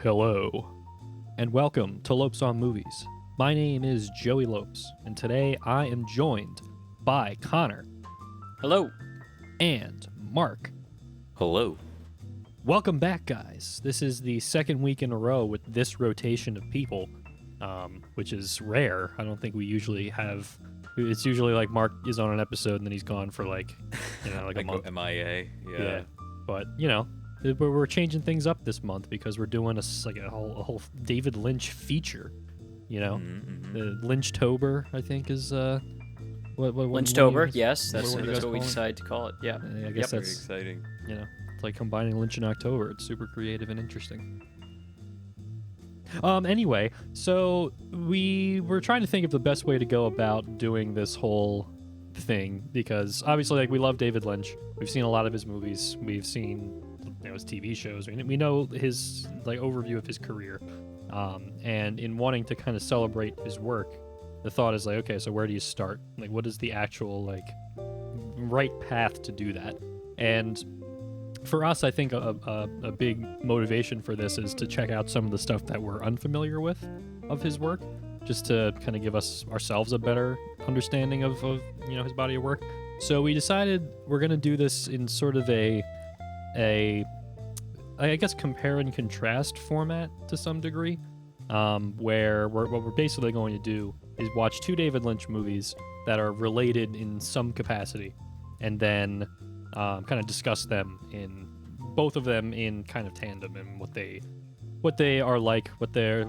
Hello, and welcome to Lopes on Movies. My name is Joey Lopes, and today I am joined by Connor. Hello. And Mark. Hello. Welcome back, guys. This is the second week in a row with this rotation of people, which is rare. I don't think we usually have. It's usually like Mark is on an episode and then he's gone for like a month. MIA. Yeah. But we're changing things up this month because we're doing a whole David Lynch feature. The Lynchtober, I think, is what Lynchtober, yes, that's what we decided to call it. Yeah, I guess Very that's exciting. It's like combining Lynch and October. It's super creative and interesting. Anyway, so we were trying to think of the best way to go about doing this whole thing because obviously, we love David Lynch. We've seen a lot of his movies. We've seen his TV shows. We know his overview of his career. And in wanting to kind of celebrate his work, the thought is okay, so where do you start? What is the actual right path to do that? And for us, I think a big motivation for this is to check out some of the stuff that we're unfamiliar with of his work, just to kind of give ourselves a better understanding of his body of work. So we decided we're going to do this in sort of a I guess compare and contrast format to some degree, where what we're basically going to do is watch two David Lynch movies that are related in some capacity, and then kind of discuss them in both of them in kind of tandem and what they are like,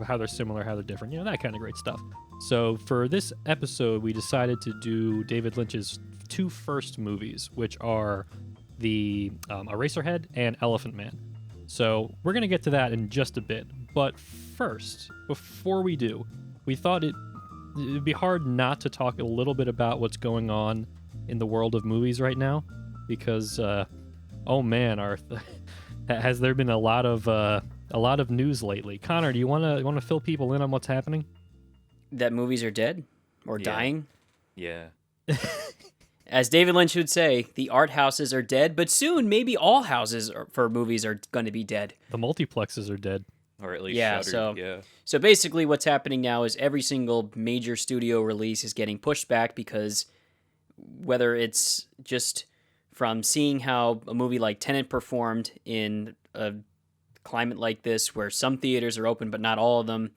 how they're similar, how they're different, that kind of great stuff. So for this episode, we decided to do David Lynch's two first movies, which are the Eraserhead and Elephant Man. So we're going to get to that in just a bit. But first, before we do, we thought it'd be hard not to talk a little bit about what's going on in the world of movies right now. Because, has there been a lot of news lately? Connor, do you want to fill people in on what's happening? That movies are dead or dying. Yeah. As David Lynch would say, the art houses are dead, but soon maybe all houses for movies are going to be dead. The multiplexes are dead. Or at least shuttered. So basically what's happening now is every single major studio release is getting pushed back because whether it's just from seeing how a movie like Tenet performed in a climate like this where some theaters are open but not all of them,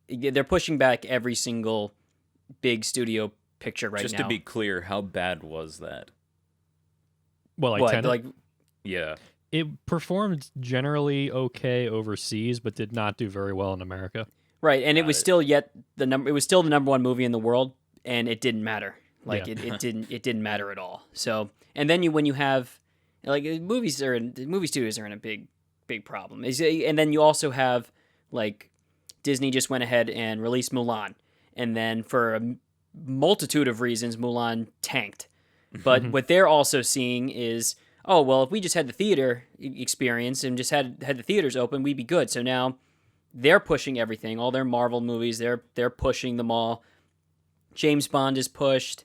they're pushing back every single big studio picture right now. Just to be clear, how bad was that? Well, Tenet? Yeah. It performed generally okay overseas, but did not do very well in America. Right, and it was still the number one movie in the world, and it didn't matter. It didn't matter at all. So, and then when you have movie studios are in a big problem. And then you also have Disney just went ahead and released Mulan, and then for a multitude of reasons, Mulan tanked. But what they're also seeing is, if we just had the theater experience and just had the theaters open, we'd be good. So now they're pushing everything, all their Marvel movies, they're pushing them all. James Bond is pushed,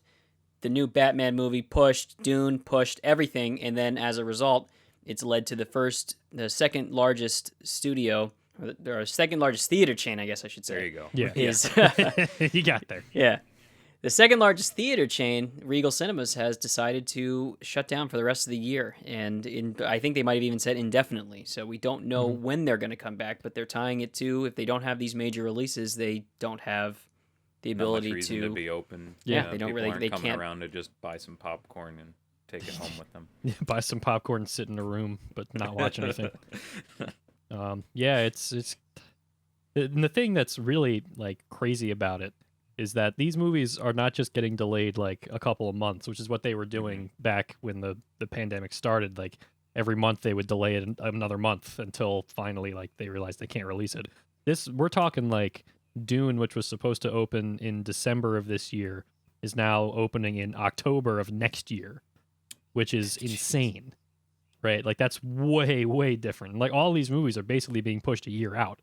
the new Batman movie pushed, Dune pushed, everything, and then as a result, it's led to the second largest studio, or second largest theater chain, I guess I should say. There you go. Yeah. You got there. Yeah. The second largest theater chain, Regal Cinemas, has decided to shut down for the rest of the year. And I think they might have even said indefinitely. So we don't know when they're going to come back, but they're tying it to if they don't have these major releases, they don't have the ability Not much reason to be open. Yeah, they don't People really. aren't They coming can't around to just buy some popcorn and take it home with them. Buy some popcorn, sit in a room, but not watch anything. It's and the thing that's really crazy about it is that these movies are not just getting delayed a couple of months, which is what they were doing back when the pandemic started. Every month they would delay it another month until finally they realized they can't release it. We're talking Dune, which was supposed to open in December of this year, is now opening in October of next year, which is insane, right? That's way, way different. All these movies are basically being pushed a year out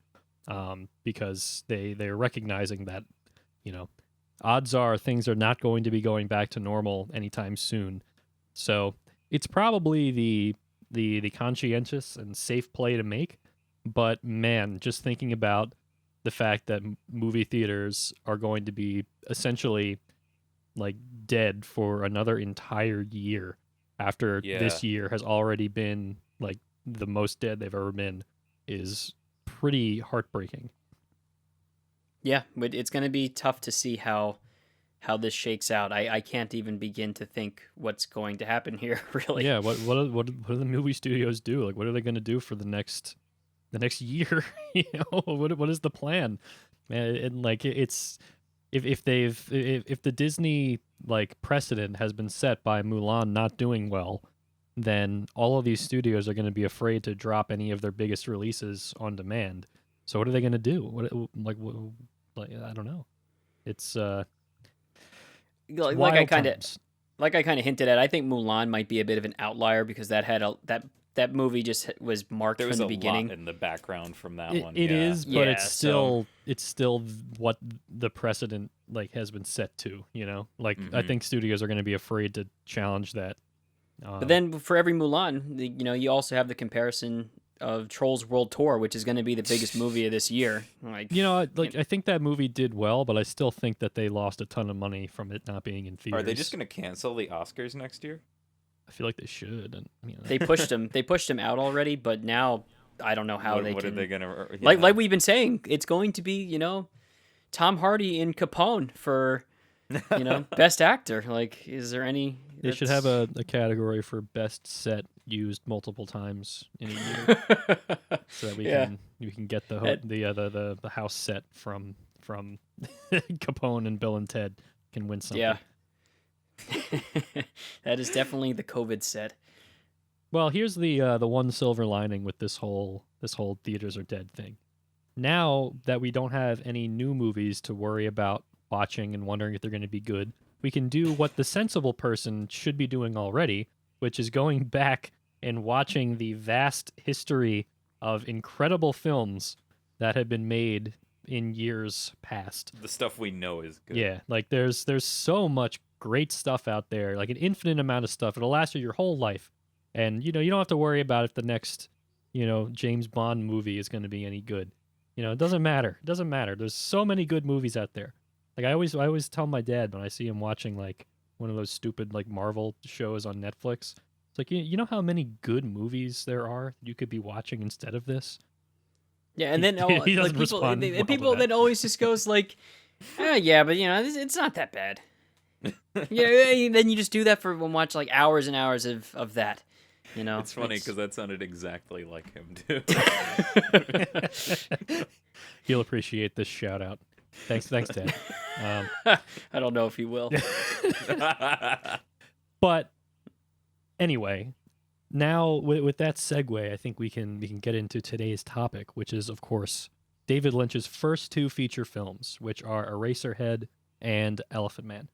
because they're recognizing that, odds are things are not going to be going back to normal anytime soon. So it's probably the conscientious and safe play to make. But man, just thinking about the fact that movie theaters are going to be essentially like dead for another entire year after Yeah. this year has already been like the most dead they've ever been is pretty heartbreaking. Yeah, but it's going to be tough to see how this shakes out. I can't even begin to think what's going to happen here, really. Yeah, what do the movie studios do? Like, what are they going to do for the next year? You know, what is the plan? Man, and like it's if the Disney like precedent has been set by Mulan not doing well, then all of these studios are going to be afraid to drop any of their biggest releases on demand. So what are they going to do? Like I don't know. It's Like wild I kind of times. hinted at, I think Mulan might be a bit of an outlier because that had that movie just was marked There from was the a beginning. lot in the background from that It one. is, but Yeah, it's so- still what the precedent like has been set to. You know, like I Mhm. think studios are going to be afraid to challenge that. But then for every Mulan, you also have the comparison of Trolls World Tour, which is going to be the biggest movie of this year. Like, I think that movie did well, but I still think that they lost a ton of money from it not being in theaters. Are they just going to cancel the Oscars next year? I feel like they should. And they pushed him out already, but now I don't know how what, they what can. are they going to? Like we've been saying, it's going to be Tom Hardy in Capone for best actor. Like, is there any? they should have a category for best set used multiple times in a year, so that we can get the house set from Capone and Bill and Ted can win something. Yeah. That is definitely the COVID set. Well, here's the one silver lining with this whole theaters are dead thing. Now that we don't have any new movies to worry about watching and wondering if they're going to be good, we can do what the sensible person should be doing already, which is going back and watching the vast history of incredible films that have been made in years past. The stuff we know is good. Yeah, like there's so much great stuff out there, like an infinite amount of stuff. It'll last you your whole life. And you don't have to worry about if the next, James Bond movie is going to be any good. It doesn't matter. It doesn't matter. There's so many good movies out there. Like I always tell my dad when I see him watching like one of those stupid like Marvel shows on Netflix. It's like you know how many good movies there are you could be watching instead of this? Yeah, and then He doesn't respond well to people that. then always just goes like, yeah, but it's not that bad. Yeah, then you just do that and watch like hours and hours of that. It's funny because that sounded exactly like him too. He'll appreciate this shout out. Thanks, Dad. I don't know if he will. But anyway, now with that segue, I think we can get into today's topic, which is of course David Lynch's first two feature films, which are Eraserhead and Elephant Man.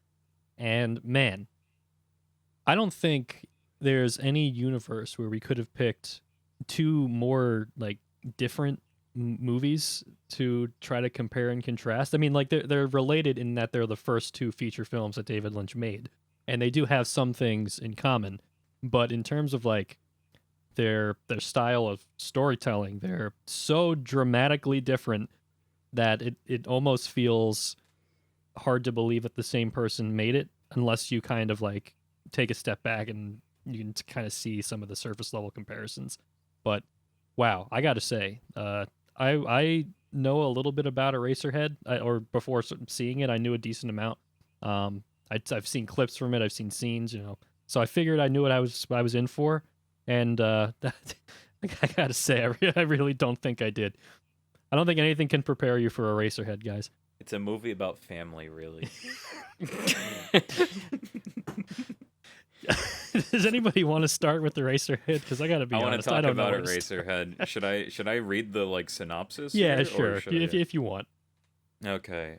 And man, I don't think there's any universe where we could have picked two more like different movies to try to compare and contrast. I mean, like they're related in that they're the first two feature films that David Lynch made, and they do have some things in common. But in terms of like their style of storytelling, they're so dramatically different that it almost feels hard to believe that the same person made it, unless you kind of like take a step back and you can kind of see some of the surface level comparisons. But wow, I got to say, I know a little bit about Eraserhead, or before seeing it, I knew a decent amount. I've seen clips from it, I've seen scenes, so I figured I knew what I was in for, and I got to say, I really don't think I did. I don't think anything can prepare you for Eraserhead, guys. It's a movie about family, really. Does anybody want to start with Eraserhead? Because I gotta be I honest, want I to talk don't know about what to start. Eraserhead. Should I read the like synopsis? Yeah, here, sure. or should I- If you want. Okay.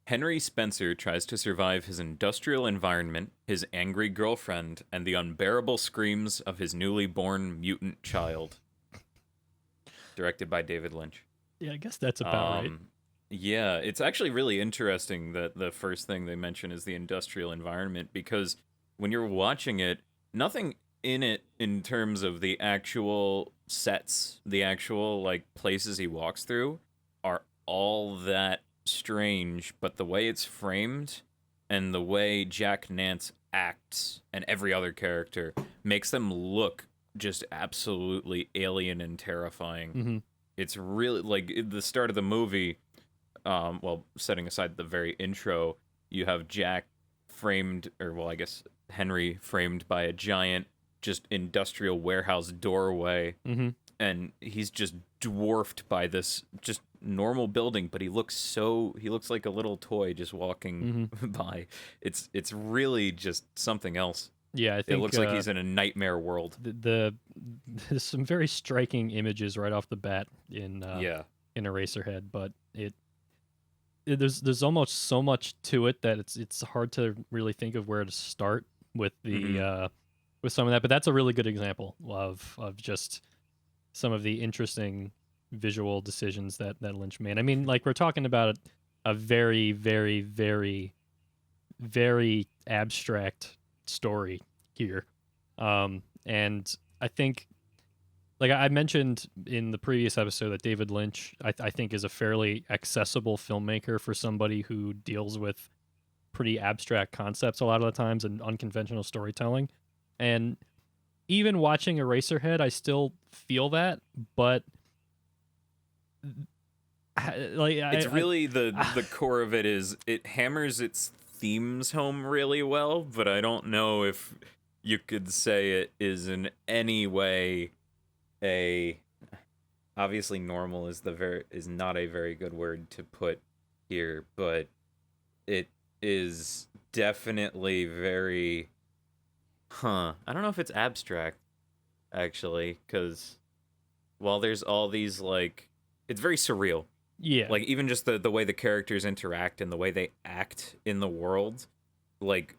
Henry Spencer tries to survive his industrial environment, his angry girlfriend, and the unbearable screams of his newly born mutant child. Directed by David Lynch. Yeah, I guess that's about right. Yeah, it's actually really interesting that the first thing they mention is the industrial environment, because when you're watching it, nothing in it in terms of the actual sets, the actual like places he walks through are all that strange, but the way it's framed and the way Jack Nance acts and every other character makes them look just absolutely alien and terrifying. Mm-hmm. It's really like at the start of the movie, well, setting aside the very intro, you have Jack framed, or well, I guess Henry framed by a giant, just industrial warehouse doorway, Mm-hmm. and he's just dwarfed by this just normal building, but he looks like a little toy just walking by. It's really just something else. Yeah, I think It looks like he's in a nightmare world. There's some very striking images right off the bat in Yeah. in Eraserhead, but there's almost so much to it that it's hard to really think of where to start with the with some of that. But that's a really good example of just some of the interesting visual decisions that Lynch made. I mean, like we're talking about a very, very, very, very abstract story here, and I think, like I mentioned in the previous episode, that David Lynch, I think, is a fairly accessible filmmaker for somebody who deals with pretty abstract concepts a lot of the times and unconventional storytelling. And even watching Eraserhead, I still feel that, but like It's really the core of it is it hammers its themes home really well, but I don't know if you could say it is in any way obviously normal is not a very good word to put here, but it is definitely very I don't know if it's abstract actually, because while there's all these like it's very surreal. Yeah. Like even just the way the characters interact and the way they act in the world, like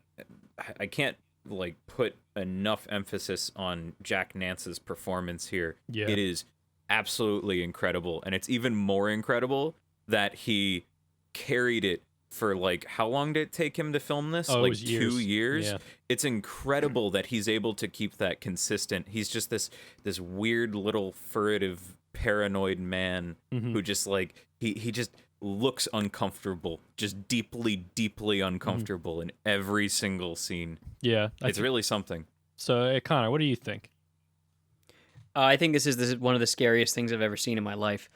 I can't like put enough emphasis on Jack Nance's performance here. Yeah. It is absolutely incredible, and it's even more incredible that he carried it for like how long did it take him to film this? Oh, it like was 2 years. Yeah. It's incredible that he's able to keep that consistent. He's just this weird little furtive paranoid man who just like he just looks uncomfortable, just deeply uncomfortable in every single scene. Yeah. It's really something. So, Connor, what do you think? I think this is one of the scariest things I've ever seen in my life.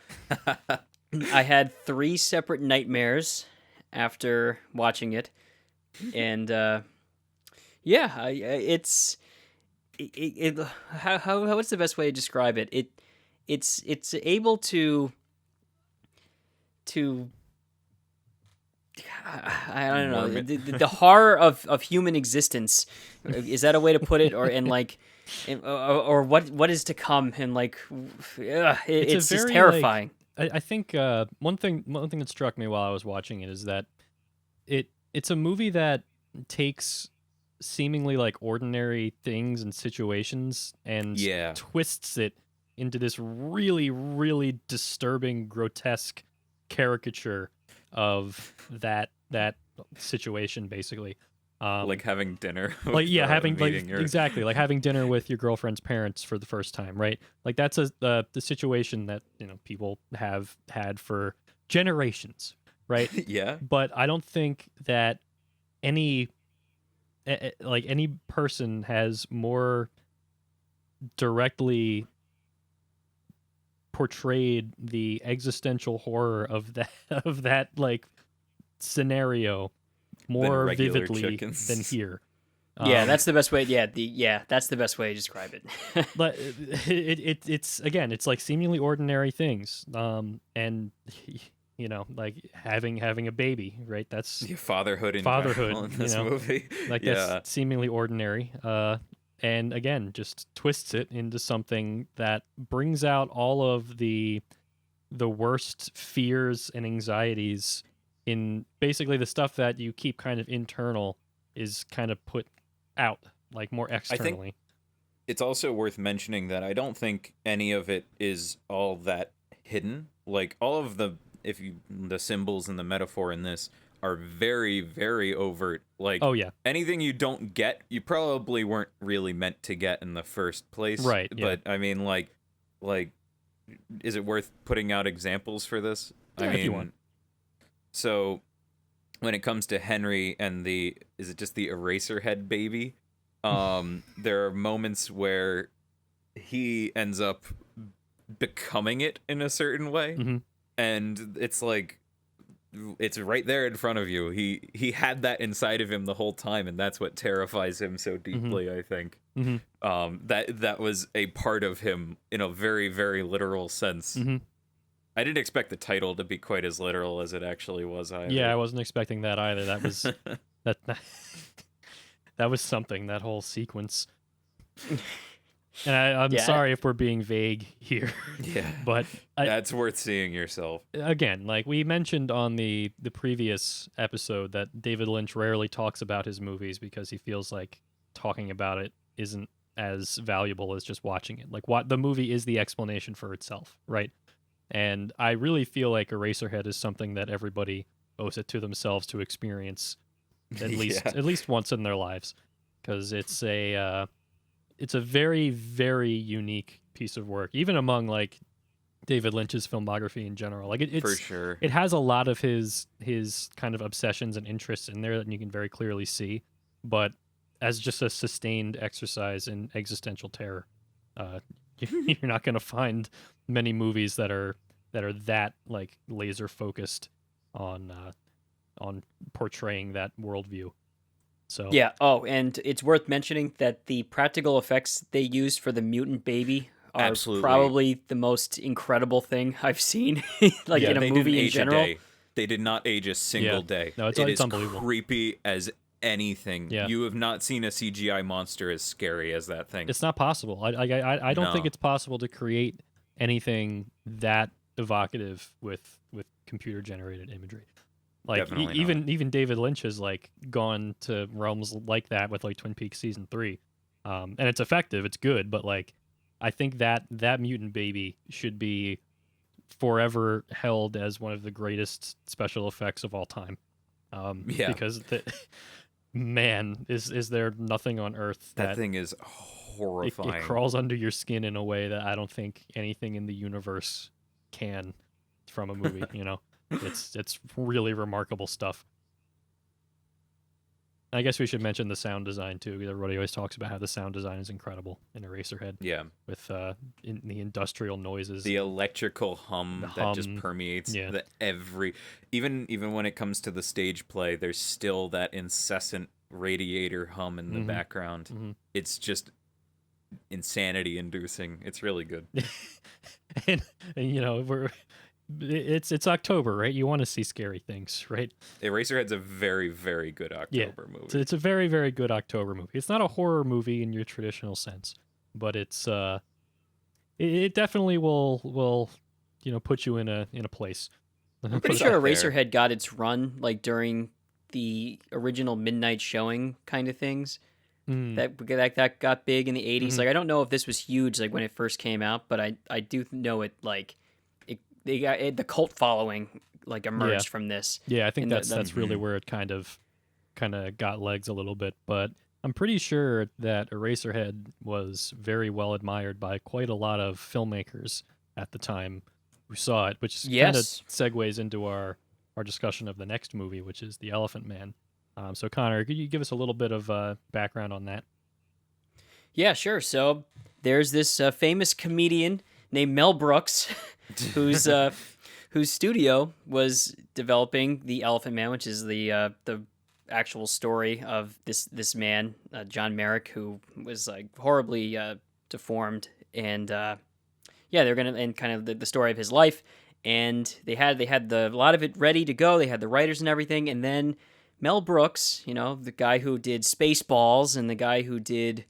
I had 3 separate nightmares after watching it, and it's what's the best way to describe it? It's able to I don't know, the horror of human existence, is that a way to put it? Or what is to come, and like it's just very, terrifying. I think one thing that struck me while I was watching it is that it's a movie that takes seemingly like ordinary things and situations and twists it into this really, really disturbing, grotesque caricature of that situation, basically. Like having dinner. Like having exactly like having dinner with your girlfriend's parents for the first time, right? Like that's the situation that people have had for generations, right? Yeah. But I don't think that any person has more directly portrayed the existential horror of that like scenario more vividly than here. Yeah, that's the best way. That's the best way to describe it. But it's like seemingly ordinary things, and like having a baby, right? That's fatherhood in this movie. Like that's seemingly ordinary. And again, just twists it into something that brings out all of the worst fears and anxieties in basically the stuff that you keep kind of internal is kind of put out like more externally. I think it's also worth mentioning that I don't think any of it is all that hidden. Like all of the symbols and the metaphor in this are very, very overt. Like, Oh, yeah. anything you don't get, you probably weren't really meant to get in the first place. Right, yeah. But I mean, like, is it worth putting out examples for this? Yeah, I mean, if you want. So when it comes to Henry and is it just the Eraserhead baby? There are moments where he ends up becoming it in a certain way, Mm-hmm. and it's like it's right there in front of you. He had that inside of him the whole time, and that's what terrifies him so deeply. I think that was a part of him in a very, very literal sense. I didn't expect the title to be quite as literal as it actually was either. Yeah, I wasn't expecting that either. That was that was something, that whole sequence. And I'm sorry if we're being vague here. Yeah, but that's worth seeing yourself. Again, like we mentioned on the previous episode, that David Lynch rarely talks about his movies because he feels like talking about it isn't as valuable as just watching it. Like, the movie is the explanation for itself, right? And I really feel like Eraserhead is something that everybody owes it to themselves to experience at least once in their lives, because it's a very, very unique piece of work, even among like David Lynch's filmography in general. Like it's for sure, it has a lot of his kind of obsessions and interests in there that you can very clearly see, but as just a sustained exercise in existential terror, you're not going to find many movies that are that like laser focused on portraying that worldview. So yeah. Oh, and it's worth mentioning that the practical effects they used for the mutant baby are absolutely probably the most incredible thing I've seen, like in a they movie didn't in age general. A day. They did not age a single day. No, it's it is unbelievable. Creepy as anything. Yeah. You have not seen a CGI monster as scary as that thing. It's not possible. I don't think it's possible to create anything that evocative with computer generated imagery. Like even David Lynch has like gone to realms like that with like Twin Peaks season 3, and it's effective. It's good, but like I think that mutant baby should be forever held as one of the greatest special effects of all time. Because man, is there nothing on earth that thing is horrifying. It crawls under your skin in a way that I don't think anything in the universe can from a movie. You know. It's really remarkable stuff. I guess we should mention the sound design too. Everybody always talks about how the sound design is incredible in Eraserhead. Yeah, with in the industrial noises, the electrical hum that just permeates even when it comes to the stage play, there's still that incessant radiator hum in the background. It's just insanity inducing. It's really good. and you know, it's October, right? You want to see scary things, right? Eraserhead's a very, very good October movie. It's a very, very good October movie. It's not a horror movie in your traditional sense, but it's it definitely will put you in a place. I'm pretty sure Eraserhead got its run like during the original midnight showing kind of things. That got big in the 80s. Like I don't know if this was huge like when it first came out, but I do know it like they got the cult following like emerged from this. Yeah, I think that's really where it kind of got legs a little bit. But I'm pretty sure that Eraserhead was very well admired by quite a lot of filmmakers at the time who saw it, which kind of segues into our discussion of the next movie, which is The Elephant Man. So Connor, could you give us a little bit of background on that? Yeah, sure. So there's this famous comedian named Mel Brooks, whose studio was developing The Elephant Man, which is the actual story of this man, John Merrick, who was like horribly deformed, and they're gonna and kind of the story of his life, and they had a lot of it ready to go. They had the writers and everything, and then Mel Brooks, the guy who did Spaceballs and the guy who did.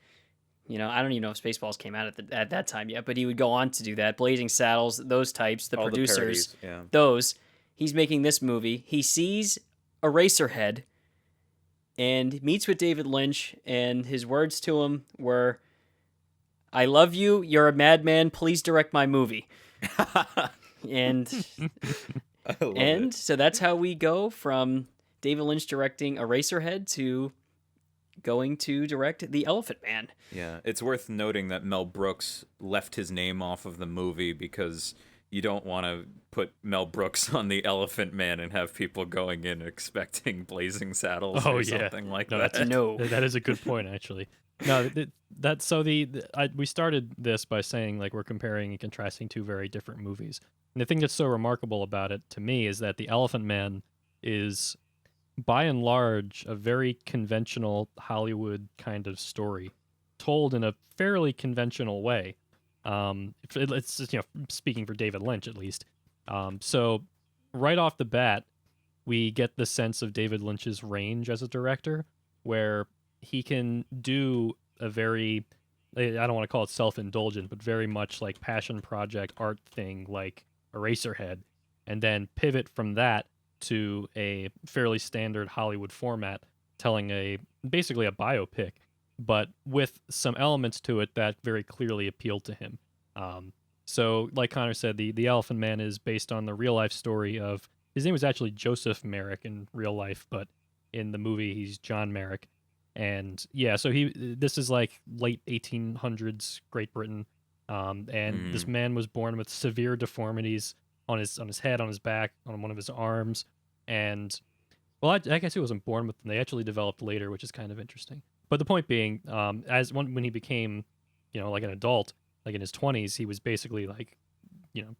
I don't even know if Spaceballs came out at that time yet, but he would go on to do that. Blazing Saddles, those types, the producers, those. He's making this movie. He sees Eraserhead and meets with David Lynch, and his words to him were, "I love you. You're a madman. Please direct my movie." And so that's how we go from David Lynch directing Eraserhead to going to direct The Elephant Man. Yeah, it's worth noting that Mel Brooks left his name off of the movie because you don't want to put Mel Brooks on The Elephant Man and have people going in expecting Blazing Saddles or something like that. That is a good point, actually. No, that's so we started this by saying like we're comparing and contrasting two very different movies. And the thing that's so remarkable about it to me is that The Elephant Man is by and large a very conventional Hollywood kind of story told in a fairly conventional way. It's speaking for David Lynch at least. So right off the bat, we get the sense of David Lynch's range as a director, where he can do a very, I don't want to call it self-indulgent, but very much like passion project art thing like Eraserhead, and then pivot from that to a fairly standard Hollywood format, telling basically a biopic, but with some elements to it that very clearly appeal to him. So, like Connor said, the Elephant Man is based on the real life story of, his name was actually Joseph Merrick in real life, but in the movie he's John Merrick. And yeah, so this is like late 1800s Great Britain, and this man was born with severe deformities on his head, on his back, on one of his arms, and well, I guess he wasn't born with them. They actually developed later, which is kind of interesting. But the point being, when he became, like an adult, like in his 20s, he was basically like,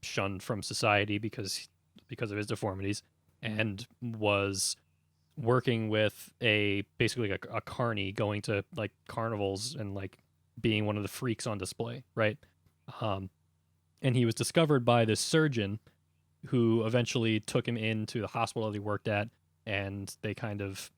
shunned from society because of his deformities, and was working with basically a carny, going to like carnivals and like being one of the freaks on display, right? And he was discovered by this surgeon who eventually took him into the hospital that he worked at, and they kind of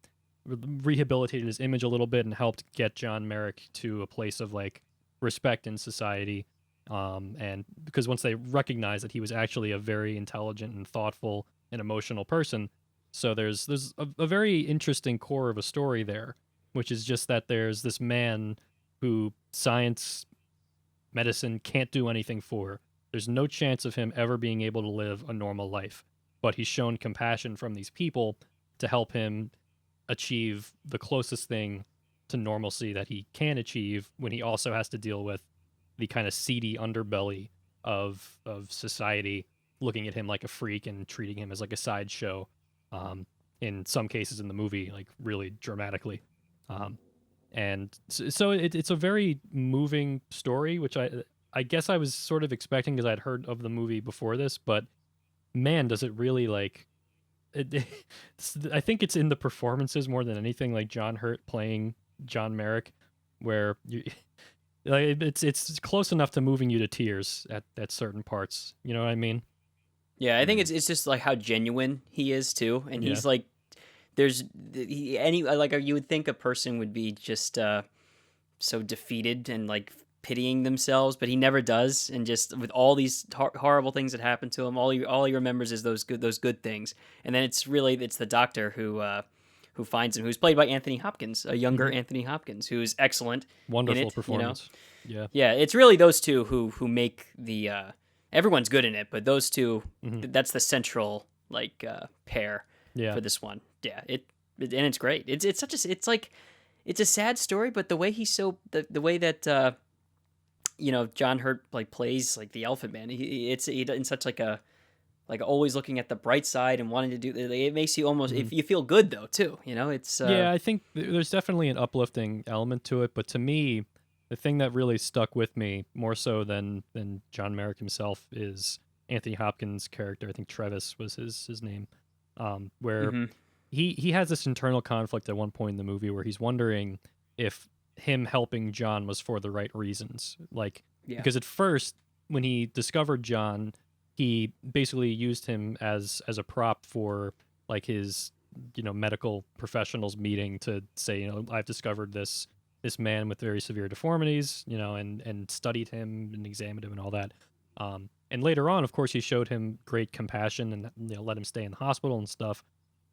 rehabilitated his image a little bit and helped get John Merrick to a place of like respect in society. And because once they recognized that he was actually a very intelligent and thoughtful and emotional person, so there's a very interesting core of a story there, which is just that there's this man who science, medicine can't do anything for. There's no chance of him ever being able to live a normal life, but he's shown compassion from these people to help him achieve the closest thing to normalcy that he can achieve, when he also has to deal with the kind of seedy underbelly of society looking at him like a freak and treating him as like a sideshow. In some cases in the movie, like really dramatically. And so it's a very moving story, which I guess I was sort of expecting because I'd heard of the movie before this, but man, does it really like I think it's in the performances more than anything, like John Hurt playing John Merrick, where like it's close enough to moving you to tears at certain parts. You know what I mean? Yeah, I think it's just like how genuine he is too, and he's like, you would think a person would be just so defeated and like pitying themselves, but he never does, and just with all these horrible things that happen to him, all he remembers is those good things, and then it's the doctor who finds him, who's played by Anthony Hopkins, a younger Anthony Hopkins, who's excellent. Wonderful performance. Yeah, it's really those two who make the. Everyone's good in it, but those two, that's the central like pair for this one. Yeah, and it's great. It's a sad story, but the way the way that John Hurt like plays like the Elephant Man, he in such like always looking at the bright side and wanting to do. It makes you almost if you feel good though too. It's I think there's definitely an uplifting element to it, but to me, the thing that really stuck with me more so than John Merrick himself is Anthony Hopkins' character. I think Travis was his name, where he has this internal conflict at one point in the movie where he's wondering if him helping John was for the right reasons. Because at first, when he discovered John, he basically used him as a prop for like his medical professionals meeting to say, I've discovered this man with very severe deformities, and studied him and examined him and all that. And later on, of course, he showed him great compassion and let him stay in the hospital and stuff.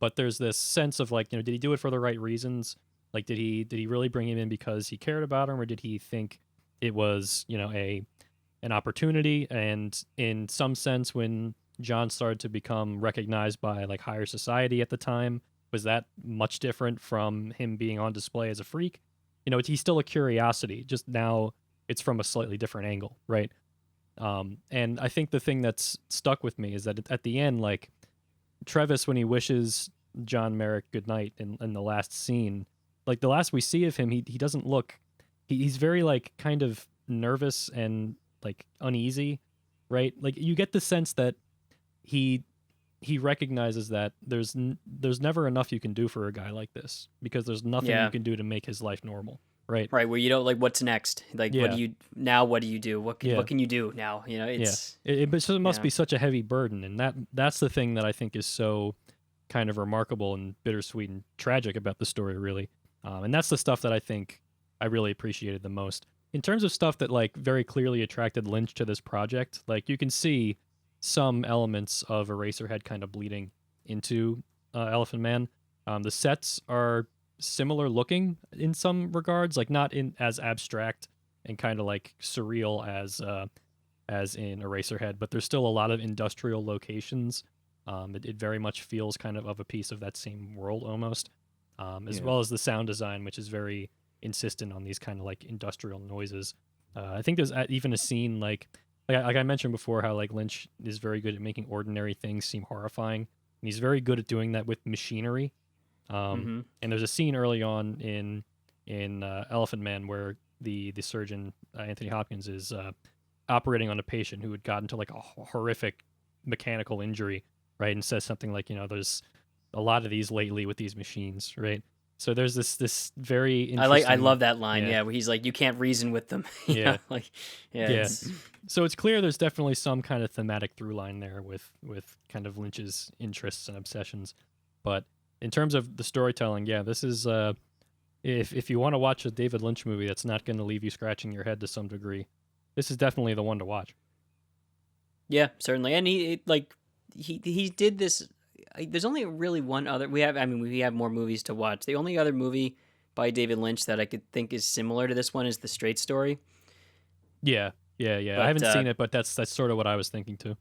But there's this sense of like, did he do it for the right reasons? Like, did he really bring him in because he cared about him, or did he think it was an opportunity? And in some sense, when John started to become recognized by like higher society at the time, Was that much different from him being on display as a freak? He's still a curiosity, just now it's from a slightly different angle, right? And I think the thing that's stuck with me is that at the end, like, Trevis, when he wishes John Merrick goodnight in the last scene, like, the last we see of him, he doesn't look, he's very, like, kind of nervous and, like, uneasy, right? Like, you get the sense that he recognizes that there's never enough you can do for a guy like this, because there's nothing you can do to make his life normal, right? Right, where you don't, like, what's next? Like, what do you do? What can you do now? It's it must be such a heavy burden, and that's the thing that I think is so kind of remarkable and bittersweet and tragic about the story, really. And that's the stuff that I think I really appreciated the most. In terms of stuff that, like, very clearly attracted Lynch to this project, like, you can see some elements of Eraserhead kind of bleeding into Elephant Man. The sets are similar looking in some regards, like, not in as abstract and kind of like surreal as in Eraserhead, but there's still a lot of industrial locations. It very much feels kind of a piece of that same world almost, as well as the sound design, which is very insistent on these kind of like industrial noises. I think there's even a scene like I mentioned before, how like Lynch is very good at making ordinary things seem horrifying, and he's very good at doing that with machinery. And there's a scene early on in Elephant Man where the surgeon Anthony Hopkins is operating on a patient who had gotten to like a horrific mechanical injury, right? And says something like, there's a lot of these lately with these machines, right? So there's this very interesting... I love that line, where he's like, you can't reason with them. So it's clear there's definitely some kind of thematic through line there with kind of Lynch's interests and obsessions. But in terms of the storytelling, this is if you want to watch a David Lynch movie that's not going to leave you scratching your head to some degree, this is definitely the one to watch. Yeah, certainly. And he did this. There's only really one other. We have more movies to watch. The only other movie by David Lynch that I could think is similar to this one is The Straight Story. Yeah. But, I haven't seen it, but that's sort of what I was thinking too.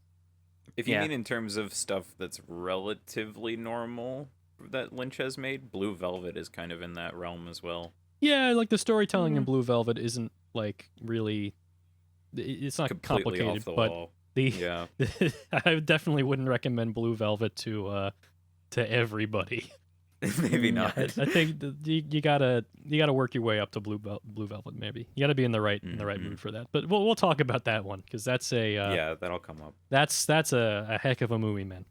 If you mean in terms of stuff that's relatively normal that Lynch has made, Blue Velvet is kind of in that realm as well. Yeah, like the storytelling in Blue Velvet isn't like really, it's not completely complicated, off the but wall. I definitely wouldn't recommend Blue Velvet to everybody. Maybe not. I think you gotta work your way up to Blue Velvet. Maybe you gotta be in the right mood for that. But we'll talk about that one, because that's that'll come up. That's a heck of a movie, man.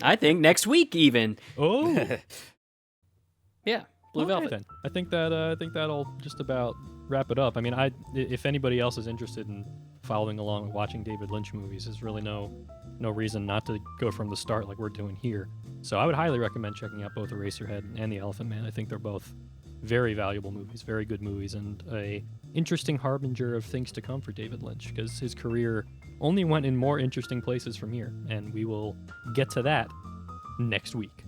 I think next week even. Oh, yeah, Blue Velvet. Then. I think that'll just about wrap it up. I mean, if anybody else is interested in following along and watching David Lynch movies, there's really no reason not to go from the start like we're doing here. So I would highly recommend checking out both Eraserhead and The Elephant Man. I think they're both very valuable movies, very good movies, and a interesting harbinger of things to come for David Lynch, because his career only went in more interesting places from here, and we will get to that next week.